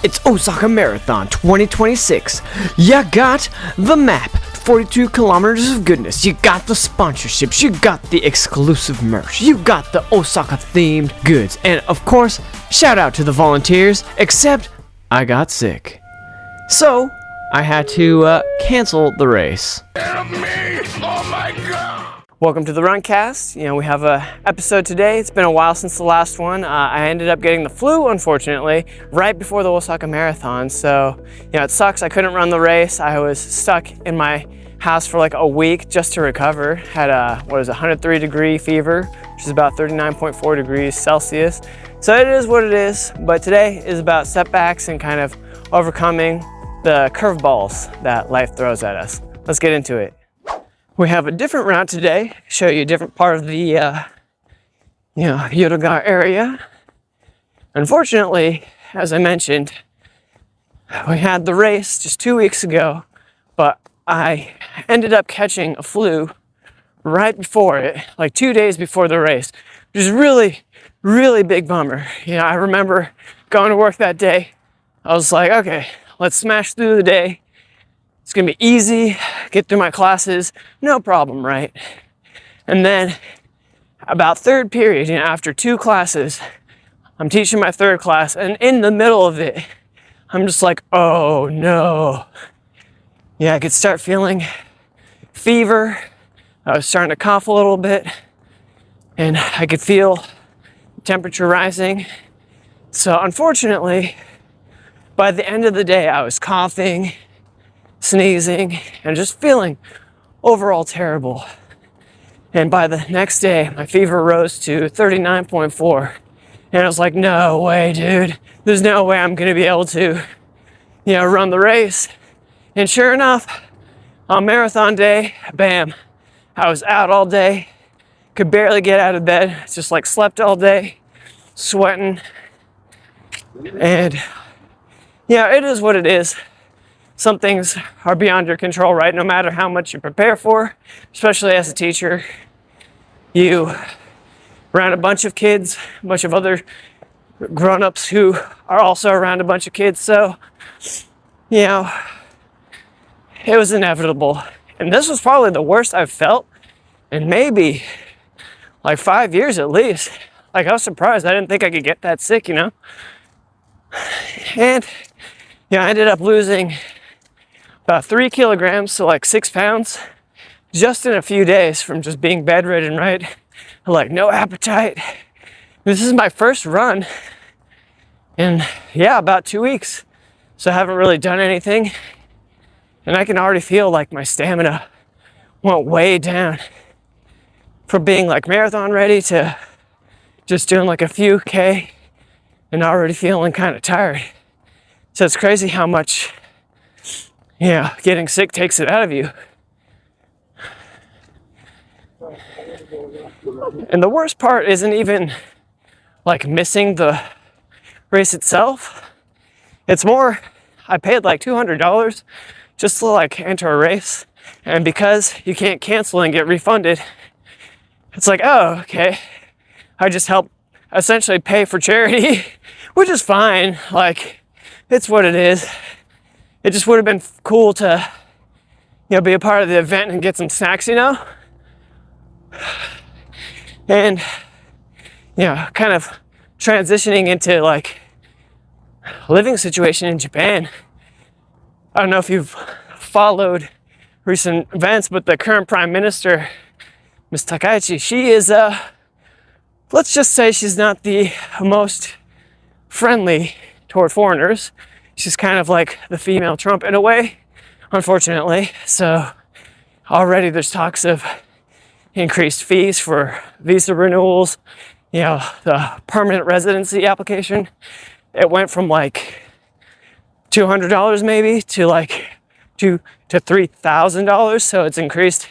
It's Osaka Marathon 2026. You got the map, 42 kilometers of goodness. You got the sponsorships. You got the exclusive merch. You got the Osaka themed goods. And of course, shout out to the volunteers, except I got sick. So, I had to cancel the race. Help me! Oh my god! Welcome to the Runcast. We have a episode today. It's been a while since the last one. I ended up getting the flu, unfortunately, right before the Osaka Marathon. So, it sucks. I couldn't run the race. I was stuck in my house for like a week just to recover. Had a 103-degree fever, which is about 39.4 degrees Celsius. So it is what it is. But today is about setbacks and kind of overcoming the curveballs that life throws at us. Let's get into it. We have a different route today, show you a different part of the Yodoga area. Unfortunately, as I mentioned, we had the race just 2 weeks ago, but I ended up catching a flu right before it, like 2 days before the race, which is really, really big bummer. I remember going to work that day. I was like, okay, let's smash through the day. It's gonna be easy, get through my classes, no problem, right? And then about third period, after 2 classes, I'm teaching my third class, and in the middle of it, I'm just like, oh no. I could start feeling fever. I was starting to cough a little bit, and I could feel temperature rising. So unfortunately, by the end of the day, I was coughing, sneezing, and just feeling overall terrible. And by the next day, my fever rose to 39.4. And I was like, no way, dude. There's no way I'm gonna be able to, run the race. And sure enough, on marathon day, bam, I was out all day, could barely get out of bed, just like slept all day, sweating. And it is what it is. Some things are beyond your control, right? No matter how much you prepare for, especially as a teacher, you around a bunch of kids, a bunch of other grown-ups who are also around a bunch of kids. So, it was inevitable. And this was probably the worst I've felt in maybe like 5 years at least. Like, I was surprised. I didn't think I could get that sick, And, I ended up losing about 3 kilograms, so like 6 pounds, just in a few days from just being bedridden, right? Like, no appetite. This is my first run in, about 2 weeks. So I haven't really done anything. And I can already feel like my stamina went way down from being like marathon ready to just doing like a few K and already feeling kind of tired. So it's crazy how much, getting sick takes it out of you. And the worst part isn't even like missing the race itself. It's more, I paid like $200 just to like enter a race. And because you can't cancel and get refunded, it's like, oh, okay. I just helped essentially pay for charity, which is fine. Like, it's what it is. It just would have been cool to, be a part of the event and get some snacks, And, kind of transitioning into like a living situation in Japan. I don't know if you've followed recent events, but the current Prime Minister, Ms. Takaichi, she is, let's just say she's not the most friendly toward foreigners. She's kind of like the female Trump in a way, unfortunately. So already there's talks of increased fees for visa renewals. The permanent residency application, it went from like $200 maybe to like to $3,000. So it's increased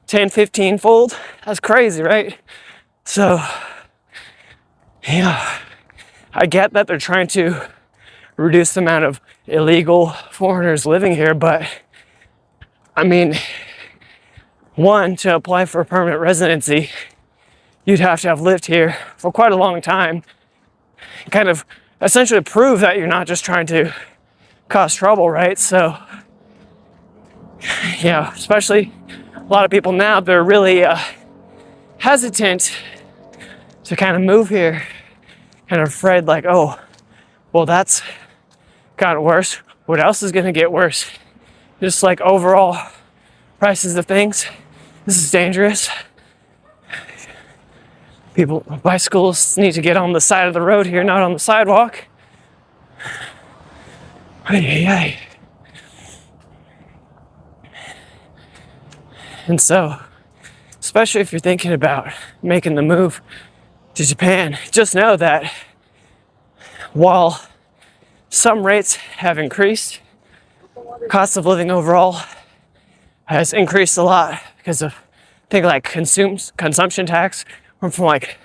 10, 15 fold. That's crazy, right? So, I get that they're trying to reduce the amount of illegal foreigners living here, but I mean, one, to apply for a permanent residency, you'd have to have lived here for quite a long time, kind of essentially prove that you're not just trying to cause trouble, right? So, yeah, especially a lot of people now, they're really hesitant to kind of move here, kind of afraid like, oh, well, that's gotten worse. What else is going to get worse? Just like overall prices of things. This is dangerous. Bicycles need to get on the side of the road here, not on the sidewalk. And so, especially if you're thinking about making the move to Japan, just know that while some rates have increased, cost of living overall has increased a lot because of things like consumption tax went from like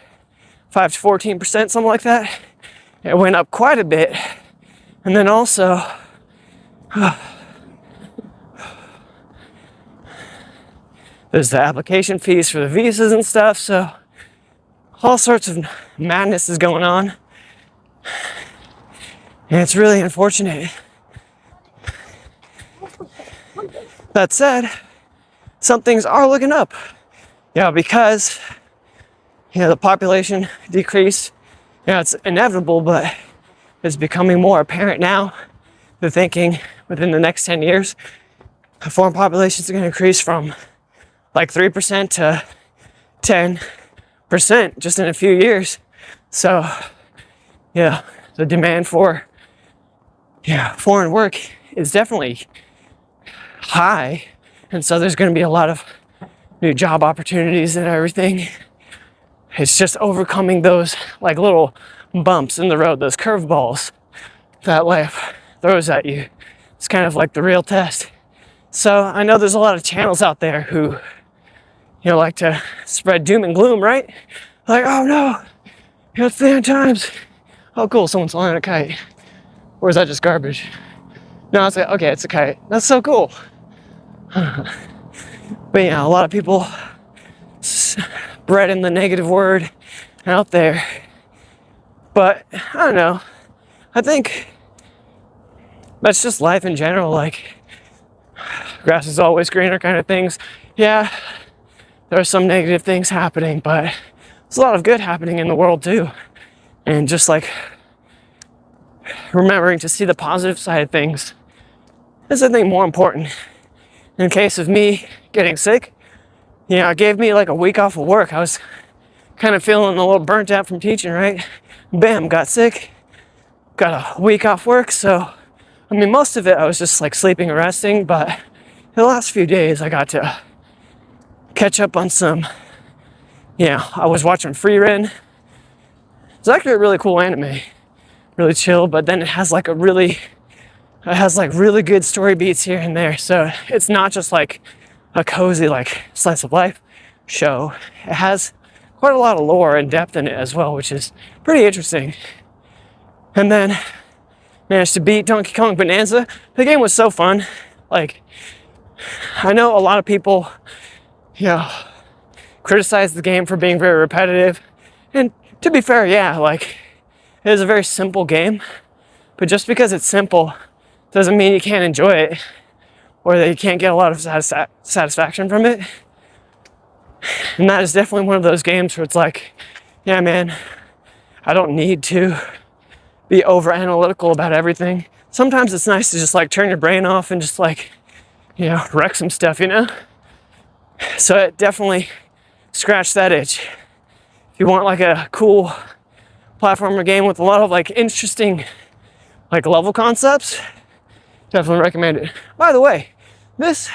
5 to 14%, something like that. It went up quite a bit. And then also, there's the application fees for the visas and stuff, so all sorts of madness is going on. And it's really unfortunate. That said, some things are looking up. Because the population decrease. It's inevitable, but it's becoming more apparent now. They're thinking within the next 10 years, the foreign populations are going to increase from like 3% to 10% just in a few years. So, the demand for foreign work is definitely high. And so there's going to be a lot of new job opportunities and everything. It's just overcoming those like little bumps in the road, those curveballs that life throws at you. It's kind of like the real test. So I know there's a lot of channels out there who, like to spread doom and gloom, right? Like, oh no, it's the end times. Oh cool, someone's flying a kite. Or is that just garbage? No, it's okay, it's a kite. That's so cool. But a lot of people spreading the negative word out there. But I don't know. I think that's just life in general. Like, grass is always greener kind of things. Yeah, there are some negative things happening, but there's a lot of good happening in the world too. And just like remembering to see the positive side of things is, I think, more important. In case of me getting sick, it gave me like a week off of work. I was kind of feeling a little burnt out from teaching, right? Bam, got sick, got a week off work. So, most of it I was just like sleeping and resting, but the last few days I got to catch up on some, I was watching Free Ren. It's actually a really cool anime, really chill, but then it has like really good story beats here and there. So it's not just like a cozy like slice of life show. It has quite a lot of lore and depth in it as well, which is pretty interesting. And then managed to beat Donkey Kong Bonanza. The game was so fun. Like, I know a lot of people, criticize the game for being very repetitive. And to be fair, it is a very simple game. But just because it's simple doesn't mean you can't enjoy it or that you can't get a lot of satisfaction from it. And that is definitely one of those games where it's like, man, I don't need to be over analytical about everything. Sometimes it's nice to just like turn your brain off and just like, wreck some stuff, So it definitely scratched that itch. If you want like a cool platformer game with a lot of like interesting like level concepts, definitely recommend it. By the way, this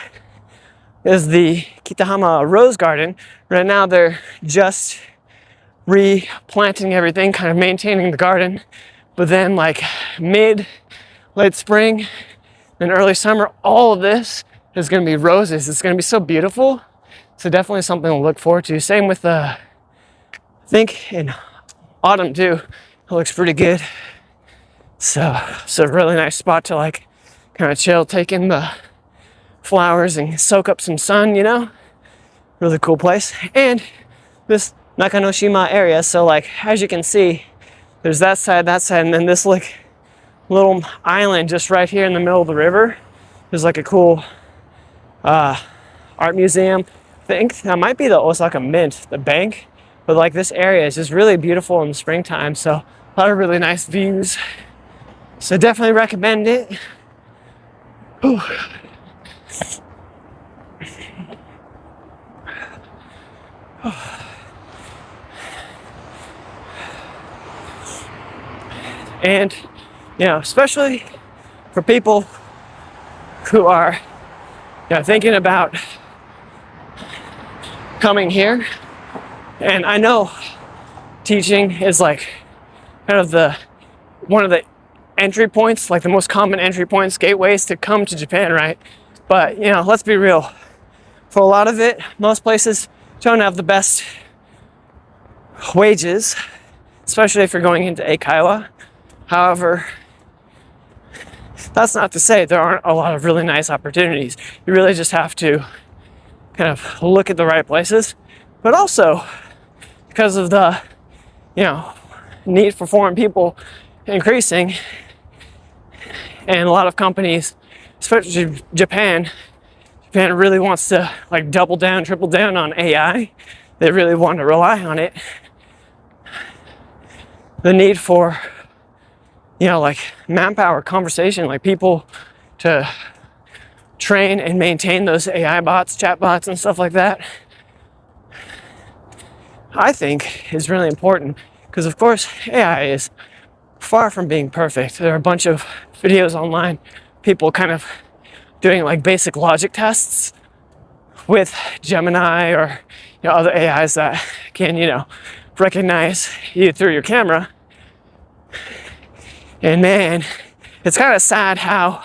is the Kitahama Rose Garden. Right now they're just replanting everything, kind of maintaining the garden. But then like late spring, and early summer, all of this is going to be roses. It's going to be so beautiful. So definitely something to look forward to. Same with I think in autumn too. It looks pretty good. So it's a really nice spot to like kind of chill, take in the flowers and soak up some sun, Really cool place. And this Nakanoshima area, so like as you can see, there's that side, and then this like little island just right here in the middle of the river. There's like a cool art museum. I think that might be the Osaka Mint, the bank. But like this area is just really beautiful in the springtime. So a lot of really nice views. So definitely recommend it. Whew. And, you know, especially for people who are, you know, thinking about coming here. And I know teaching is like kind of one of the entry points, like the most common entry points, gateways to come to Japan, right? But, you know, let's be real. For a lot of it, most places don't have the best wages, especially if you're going into eikaiwa. However, that's not to say there aren't a lot of really nice opportunities. You really just have to kind of look at the right places. But also, because of the, you know, need for foreign people increasing, and a lot of companies, especially Japan really wants to like double down, triple down on AI. They really want to rely on it. The need for, you know, like manpower, conversation, like people to train and maintain those AI bots, chat bots, and stuff like that, I think is really important. Because of course, AI is far from being perfect. There are a bunch of videos online, people kind of doing like basic logic tests with Gemini or, you know, other AIs that can, you know, recognize you through your camera. And man, it's kind of sad how,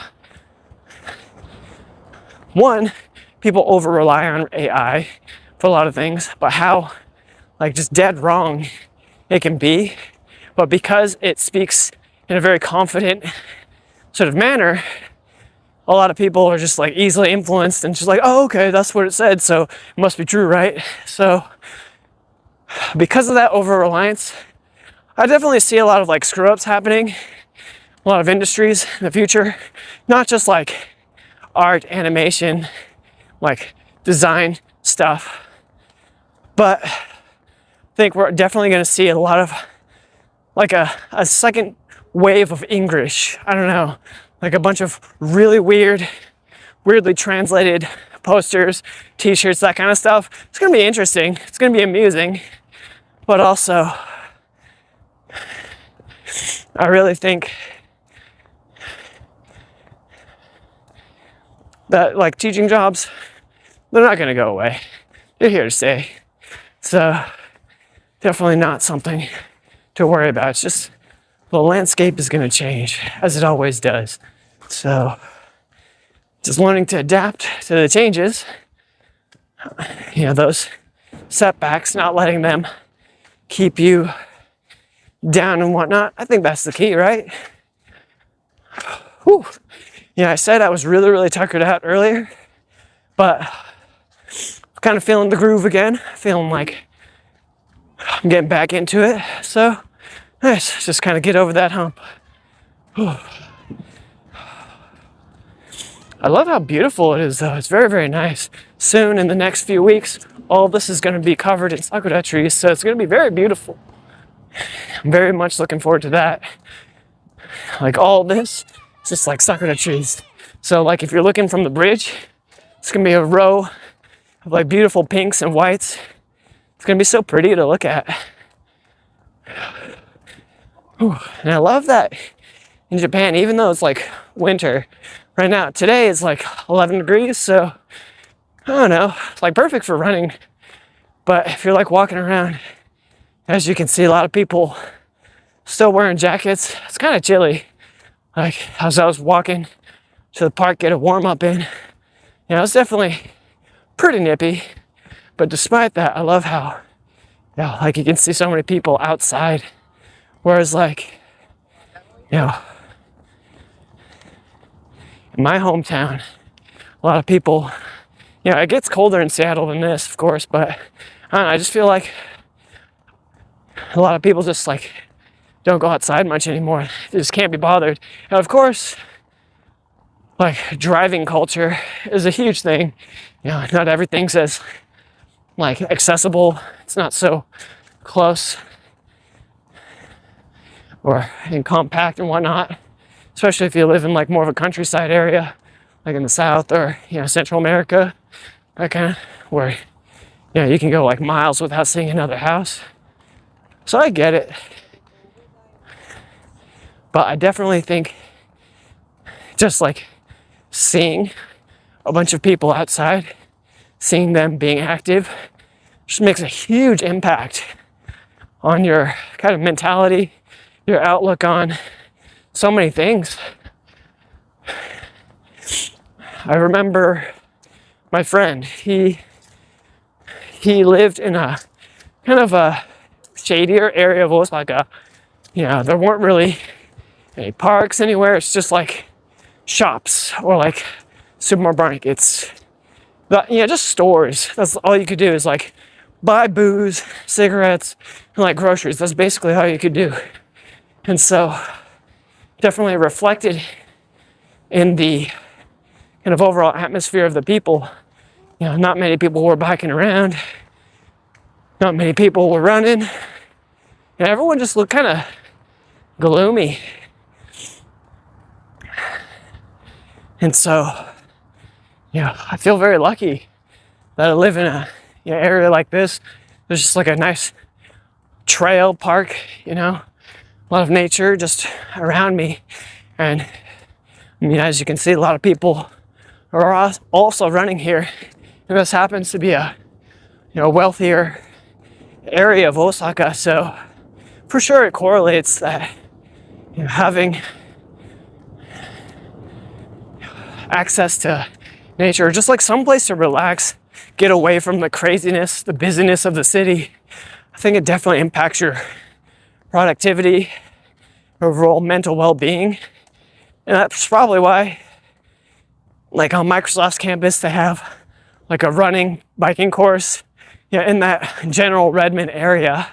one, people over rely on AI for a lot of things, but how like just dead wrong it can be. But because it speaks in a very confident sort of manner, a lot of people are just like easily influenced and just like, oh, okay, that's what it said, so it must be true, right? So because of that over reliance, I definitely see a lot of like screw ups happening, a lot of industries in the future, not just like art, animation, like design stuff, but I think we're definitely going to see a lot of like a second wave of English. I don't know, like a bunch of really weirdly translated posters, t-shirts, that kind of stuff. It's going to be interesting. It's going to be amusing. But also, I really think that like teaching jobs, they're not going to go away. They're here to stay. So definitely not something to worry about. It's just the landscape is going to change, as it always does. So just learning to adapt to the changes, you know, those setbacks, not letting them keep you down and whatnot. I think that's the key, right? Whew. Yeah, I said I was really tuckered out earlier, but I'm kind of feeling the groove again, feeling like I'm getting back into it. So nice, just kind of get over that hump. Whew. I love how beautiful it is, though. It's very nice. Soon, in the next few weeks, all of this is going to be covered in sakura trees, so it's going to be very beautiful. I'm very much looking forward to that. Like all this, it's just like sakura trees. So like if you're looking from the bridge, it's going to be a row of like beautiful pinks and whites. It's going to be so pretty to look at. Whew. And I love that in Japan, even though it's like winter, right now, today is like 11 degrees, so I don't know, it's like perfect for running. But if you're like walking around, as you can see, a lot of people still wearing jackets. It's kind of chilly. Like as I was walking to the park, get a warm up in, you know, it's definitely pretty nippy. But despite that, I love how, you know, like you can see so many people outside. Whereas like, you know, in my hometown, a lot of people, you know, it gets colder in Seattle than this, of course, but I don't know, I just feel like a lot of people just like don't go outside much anymore. They just can't be bothered. And of course, like driving culture is a huge thing. You know, not everything's as like accessible. It's not so close or and compact and whatnot. Especially if you live in like more of a countryside area, like in the South or, you know, Central America, that kind of where, you know, you can go like miles without seeing another house. So I get it. But I definitely think just like seeing a bunch of people outside, seeing them being active, just makes a huge impact on your kind of mentality, your outlook on so many things. I remember my friend, he lived in a kind of a shadier area of Osaka. You know, there weren't really any parks anywhere. It's just like shops or like supermarkets. But, you know, just stores. That's all you could do is like buy booze, cigarettes, and like groceries. That's basically all you could do. And so definitely reflected in the kind of overall atmosphere of the people. You know, not many people were biking around. Not many people were running. And everyone just looked kind of gloomy. And so, you know, I feel very lucky that I live in a, you know, area like this. There's just like a nice trail park, you know, a lot of nature just around me. And I mean, as you can see, a lot of people are also running here. And this happens to be a, you know, wealthier area of Osaka. So for sure it correlates that, you know, having access to nature, just like someplace to relax, get away from the craziness, the busyness of the city. I think it definitely impacts your productivity, overall mental well-being. And that's probably why, like on Microsoft's campus, they have like a running, biking course, you know, in that general Redmond area.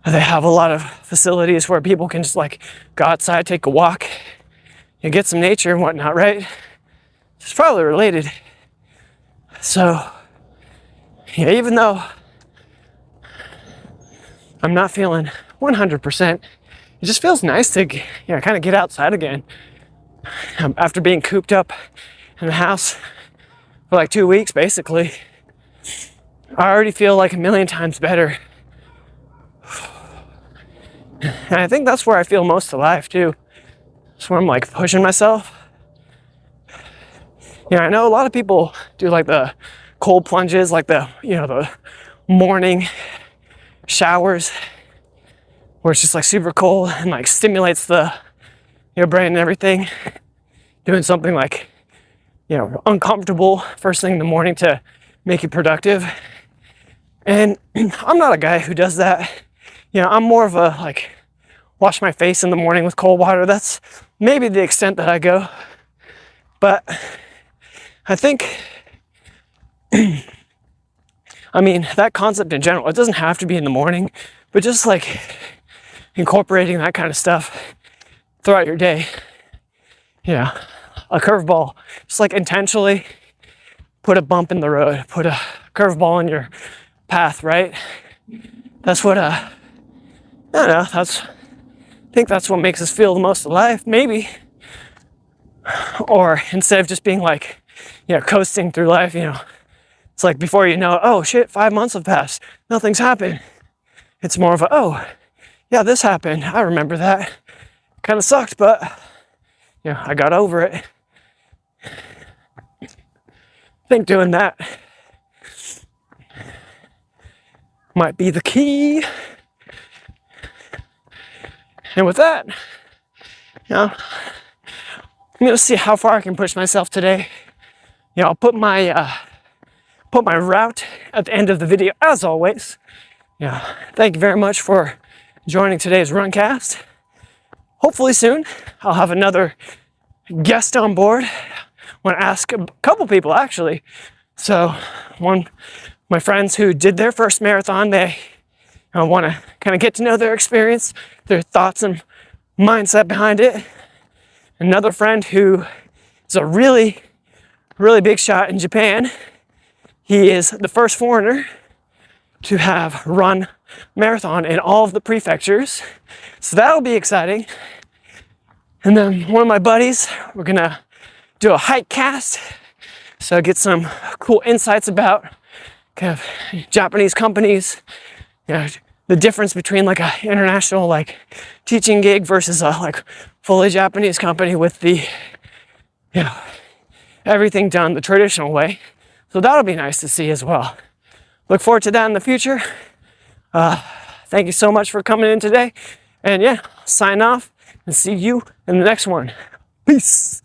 They have a lot of facilities where people can just like go outside, take a walk, and get some nature and whatnot, right? It's probably related. So, yeah, even though I'm not feeling 100%, it just feels nice to, you know, kind of get outside again. After being cooped up in the house for like 2 weeks, basically, I already feel like a million times better. And I think that's where I feel most alive too. That's where I'm like pushing myself. You know, I know a lot of people do like the cold plunges, like the, you know, the morning showers where it's just like super cold and like stimulates the, your brain and everything. Doing something like, you know, uncomfortable first thing in the morning to make you productive. And I'm not a guy who does that. You know, I'm more of a like wash my face in the morning with cold water. That's maybe the extent that I go. But I think, I mean, that concept in general, it doesn't have to be in the morning, but just like incorporating that kind of stuff throughout your day. You know, a curveball, just like intentionally put a bump in the road, put a curveball in your path, right? That's what, I don't know, I think that's what makes us feel the most alive, maybe. Or instead of just being like, you know, coasting through life, you know, it's like before you know, oh shit, 5 months have passed, nothing's happened. It's more of a, oh, yeah, this happened, I remember that. Kind of sucked, but, you know, I got over it. I think doing that might be the key. And with that, you know, I'm gonna see how far I can push myself today. You know, I'll put my route at the end of the video as always. Yeah, thank you very much for joining today's Runcast. Hopefully soon I'll have another guest on board. I want to ask a couple people actually. So one, my friends who did their first marathon, they, I want to kind of get to know their experience, their thoughts and mindset behind it. Another friend who is a really, really big shot in Japan. He is the first foreigner to have run marathon in all of the prefectures. So that'll be exciting. And then one of my buddies, we're gonna do a hike cast. So get some cool insights about kind of Japanese companies, you know, the difference between like a international like teaching gig versus a like fully Japanese company with the, you know, everything done the traditional way. So that'll be nice to see as well. Look forward to that in the future. Thank you so much for coming in today. And yeah, sign off and see you in the next one. Peace.